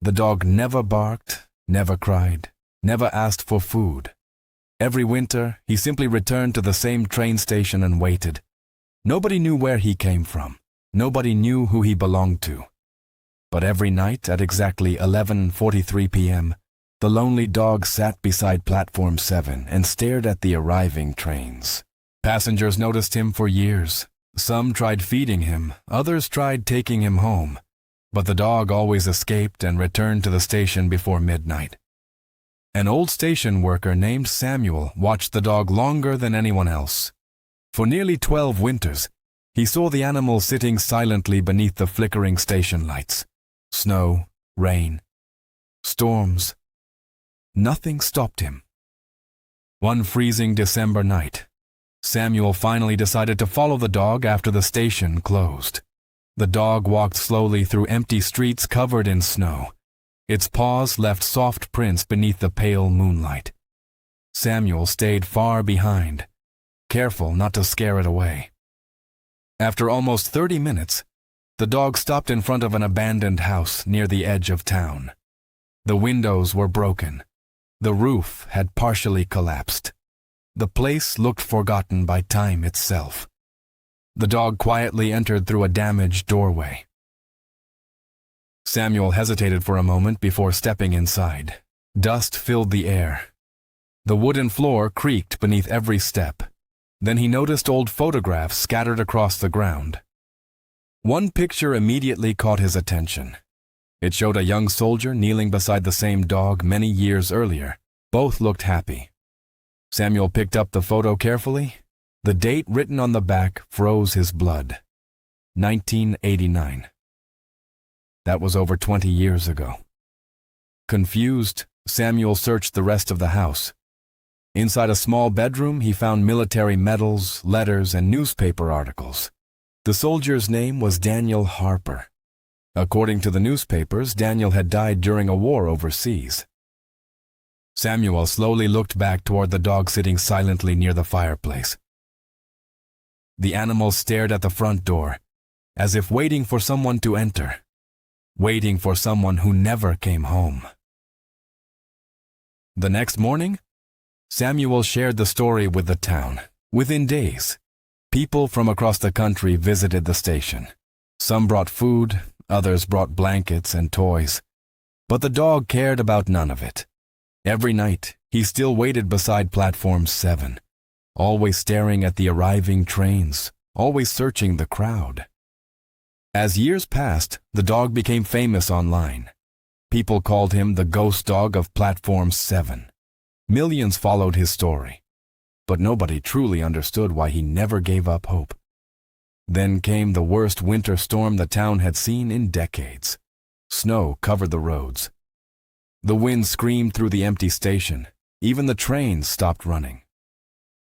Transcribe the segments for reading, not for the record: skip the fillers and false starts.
The dog never barked, never cried, never asked for food. Every winter, he simply returned to the same train station and waited. Nobody knew where he came from. Nobody knew who he belonged to. But every night at exactly 11:43 p.m., the lonely dog sat beside Platform 7 and stared at the arriving trains. Passengers noticed him for years. Some tried feeding him, others tried taking him home. But the dog always escaped and returned to the station before midnight. An old station worker named Samuel watched the dog longer than anyone else. For nearly 12 winters, he saw the animal sitting silently beneath the flickering station lights. Snow, rain, storms. Nothing stopped him. One freezing December night, Samuel finally decided to follow the dog after the station closed. The dog walked slowly through empty streets covered in snow. Its paws left soft prints beneath the pale moonlight. Samuel stayed far behind, careful not to scare it away. After almost 30 minutes, the dog stopped in front of an abandoned house near the edge of town. The windows were broken. The roof had partially collapsed. The place looked forgotten by time itself. The dog quietly entered through a damaged doorway. Samuel hesitated for a moment before stepping inside. Dust filled the air. The wooden floor creaked beneath every step. Then he noticed old photographs scattered across the ground. One picture immediately caught his attention. It showed a young soldier kneeling beside the same dog many years earlier. Both looked happy. Samuel picked up the photo carefully. The date written on the back froze his blood. 1989. That was over 20 years ago. Confused, Samuel searched the rest of the house. Inside a small bedroom, he found military medals, letters, and newspaper articles. The soldier's name was Daniel Harper. According to the newspapers, Daniel had died during a war overseas. Samuel slowly looked back toward the dog sitting silently near the fireplace. The animal stared at the front door, as if waiting for someone to enter, waiting for someone who never came home. The next morning, Samuel shared the story with the town. Within days, people from across the country visited the station. Some brought food, others brought blankets and toys. But the dog cared about none of it. Every night, he still waited beside Platform 7, always staring at the arriving trains, always searching the crowd. As years passed, the dog became famous online. People called him the ghost dog of Platform 7. Millions followed his story, but nobody truly understood why he never gave up hope. Then came the worst winter storm the town had seen in decades. Snow covered the roads. The wind screamed through the empty station. Even the trains stopped running.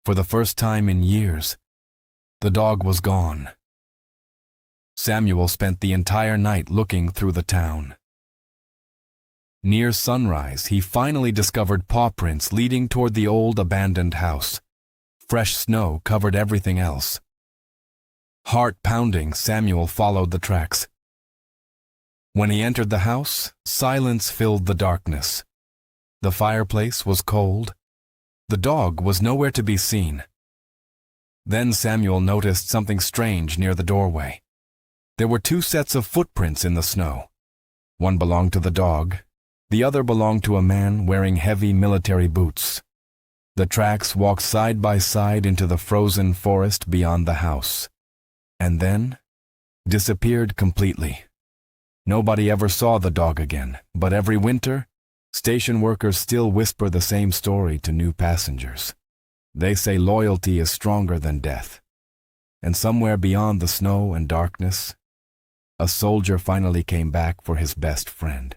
For the first time in years, the dog was gone. Samuel spent the entire night looking through the town. Near sunrise, he finally discovered paw prints leading toward the old abandoned house. Fresh snow covered everything else. Heart pounding, Samuel followed the tracks. When he entered the house, silence filled the darkness. The fireplace was cold. The dog was nowhere to be seen. Then Samuel noticed something strange near the doorway. There were two sets of footprints in the snow. One belonged to the dog. The other belonged to a man wearing heavy military boots. The tracks walked side by side into the frozen forest beyond the house, and then disappeared completely. Nobody ever saw the dog again, but every winter, station workers still whisper the same story to new passengers. They say loyalty is stronger than death. And somewhere beyond the snow and darkness, a soldier finally came back for his best friend.